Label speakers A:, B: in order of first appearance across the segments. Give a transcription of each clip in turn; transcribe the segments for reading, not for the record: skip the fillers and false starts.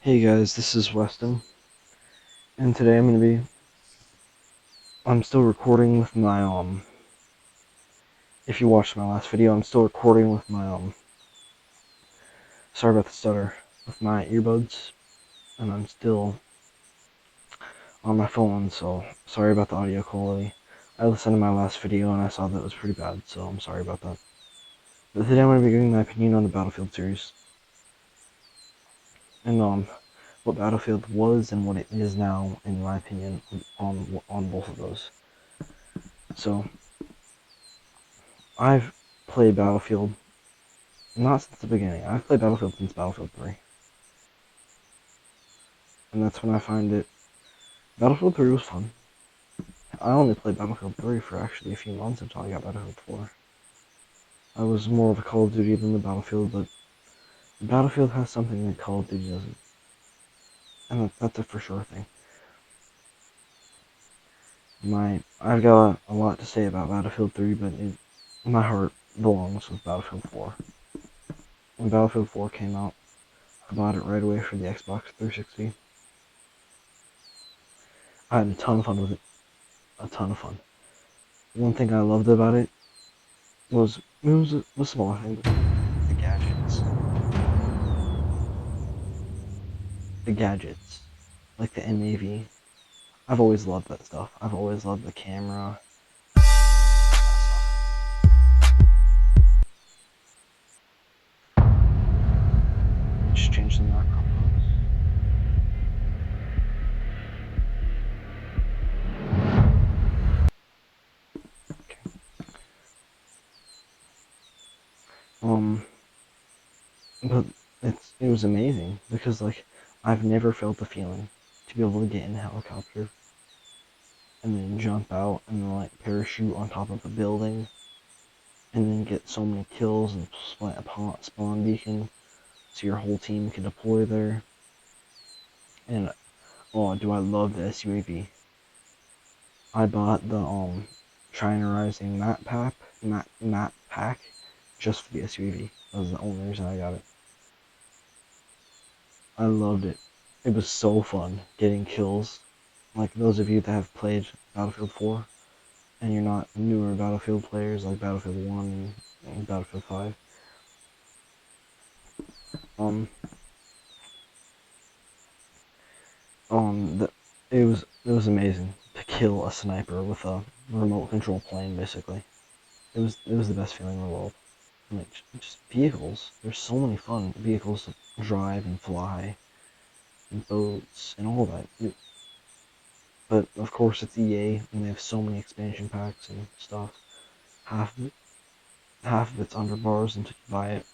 A: Hey guys, this is Weston, and today I'm still recording with my, if you watched my last video, I'm still recording with my, sorry about the stutter, with my earbuds, and I'm still on my phone, so sorry about the audio quality. I listened to my last video and I saw that it was pretty bad, so I'm sorry about that. But today I'm going to be giving my opinion on the Battlefield series, and, what Battlefield was and what it is now, in my opinion, on both of those. So, I've played Battlefield not since the beginning. I've played Battlefield since Battlefield 3. And that's when I find it. Battlefield 3 was fun. I only played Battlefield 3 for actually a few months until I got Battlefield 4. I was more of a Call of Duty than the Battlefield, but Battlefield has something that Call of Duty doesn't. And that's a for sure thing. I've got a lot to say about Battlefield 3, but my heart belongs with Battlefield 4. When Battlefield 4 came out, I bought it right away for the Xbox 360. I had a ton of fun with it. A ton of fun. One thing I loved about it was a small thing, but the gadgets. The gadgets. Like the MAV. I've always loved that stuff. I've always loved the camera. Just change the macro modes. Okay. But it was amazing because like I've never felt the feeling to be able to get in a helicopter and then jump out and then like parachute on top of a building and then get so many kills and spawn beacon so your whole team can deploy there. And oh, do I love the SUAV. I bought the China Rising map pack just for the SUAV. That was the only reason I got it. I loved it. It was so fun getting kills. Like those of you that have played Battlefield 4 and you're not newer Battlefield players like Battlefield 1 and Battlefield 5. Um it was amazing to kill a sniper with a remote control plane basically. It was the best feeling in the world. Like just vehicles. There's so many fun vehicles to drive and fly and boats and all that. But of course it's EA and they have so many expansion packs and stuff. Half of it's under bars until you buy it.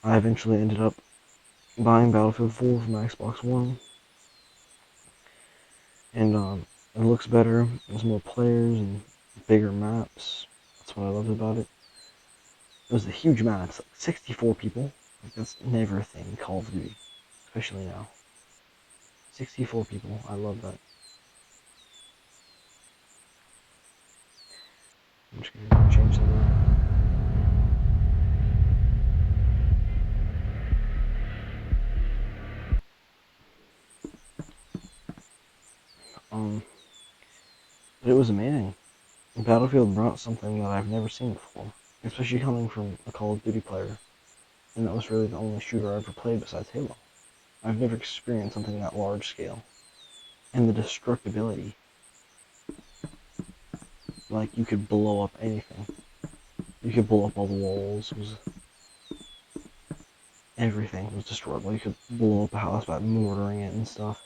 A: I eventually ended up buying Battlefield 4 for my Xbox One, and it looks better. There's more players and bigger maps. That's what I loved about it. It was a huge map. It's like 64 people. Like that's never a thing in Call of Duty, especially now. 64 people. I love that. I'm just gonna change that. But it was amazing. Battlefield brought something that I've never seen before, especially coming from a Call of Duty player, and that was really the only shooter I ever played besides Halo. I've never experienced something that large scale. And the destructibility. Like, you could blow up anything. You could blow up all the walls. Everything was destroyable. You could blow up a house by mortaring it and stuff.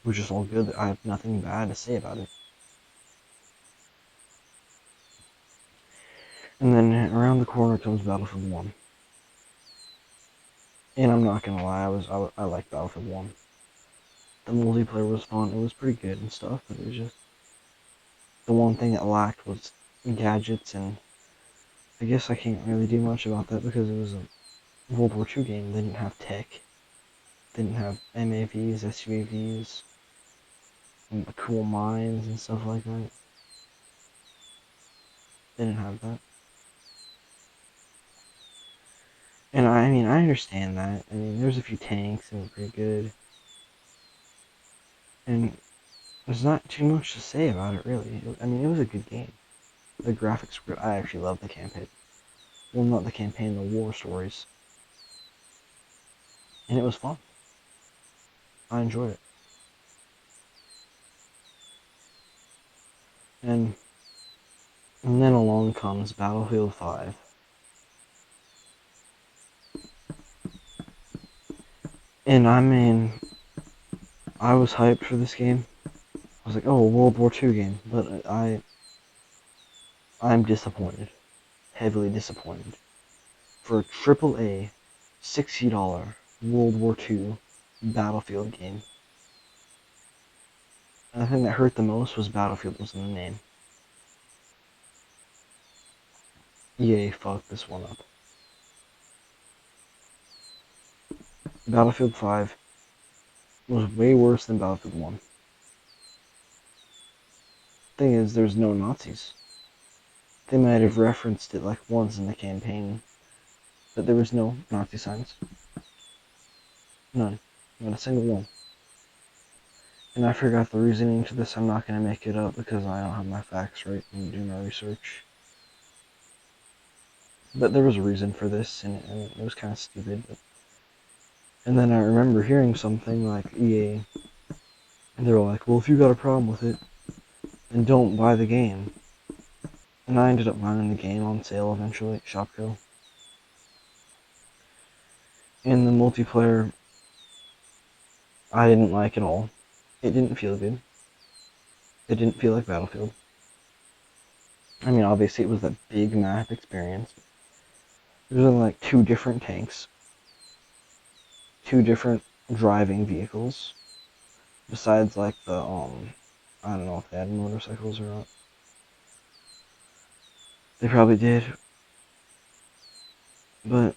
A: Which is all good. I have nothing bad to say about it. And then around the corner comes Battlefield 1. And I'm not gonna lie, I liked Battlefield 1. The multiplayer was fun. It was pretty good and stuff, but it was just the one thing it lacked was gadgets, and I guess I can't really do much about that because it was a World War II game. They didn't have tech. They didn't have MAVs, SUAVs, and the cool mines and stuff like that. They didn't have that. And I mean, I understand that. I mean, there's a few tanks and pretty good. And there's not too much to say about it, really. I mean, it was a good game. The graphics were good. I actually love the campaign. Well, not the campaign, the war stories. And it was fun. I enjoyed it. And, and then along comes Battlefield 5. And I mean, I was hyped for this game. I was like, oh, a World War II game. But I'm disappointed. Heavily disappointed. For a AAA $60 World War II Battlefield game. And the thing that hurt the most was Battlefield was in the name. EA fucked this one up. Battlefield 5 was way worse than Battlefield 1. Thing is, there's no Nazis. They might have referenced it like once in the campaign, but there was no Nazi signs. None. Not a single one. And I forgot the reasoning to this. I'm not going to make it up because I don't have my facts right and do my research. But there was a reason for this, and it was kind of stupid. And then I remember hearing something like EA, and they were like, well, if you got a problem with it, then don't buy the game. And I ended up buying the game on sale eventually at Shopko. And the multiplayer, I didn't like at all. It didn't feel good. It didn't feel like Battlefield. I mean, obviously it was that big map experience. There's only like 2 different tanks. 2 different driving vehicles. Besides like the, I don't know if they had motorcycles or not. They probably did. But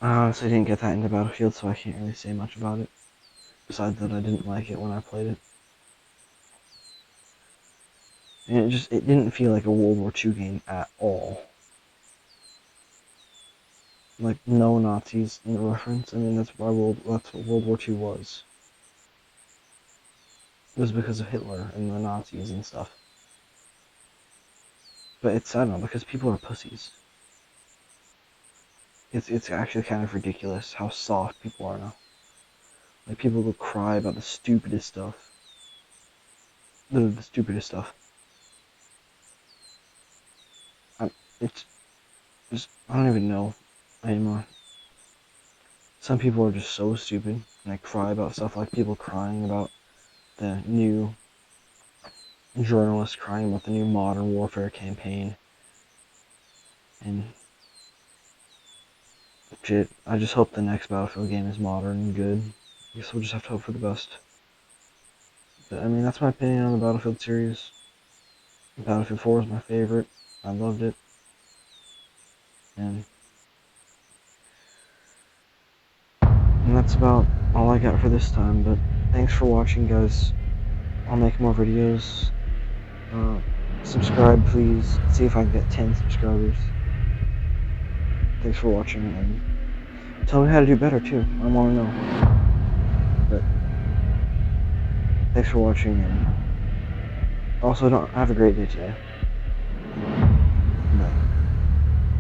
A: I honestly didn't get that into Battlefield, so I can't really say much about it. Besides that I didn't like it when I played it. And it didn't feel like a World War II game at all. Like, no Nazis in the reference. I mean, that's what World War II was. It was because of Hitler and the Nazis and stuff. But I don't know, because people are pussies. It's actually kind of ridiculous how soft people are now. Like, people will cry about the stupidest stuff. The stupidest stuff. It's just, I don't even know anymore. Some people are just so stupid, and they cry about stuff like people crying about the new journalists crying about the new Modern Warfare campaign. And shit, I just hope the next Battlefield game is modern and good. I guess we'll just have to hope for the best. But I mean, that's my opinion on the Battlefield series. Battlefield 4 is my favorite. I loved it. And that's about all I got for this time. But thanks for watching, guys. I'll make more videos. Subscribe, please. See if I can get 10 subscribers. Thanks for watching, and tell me how to do better, too. I want to know. But thanks for watching, and also have a great day today.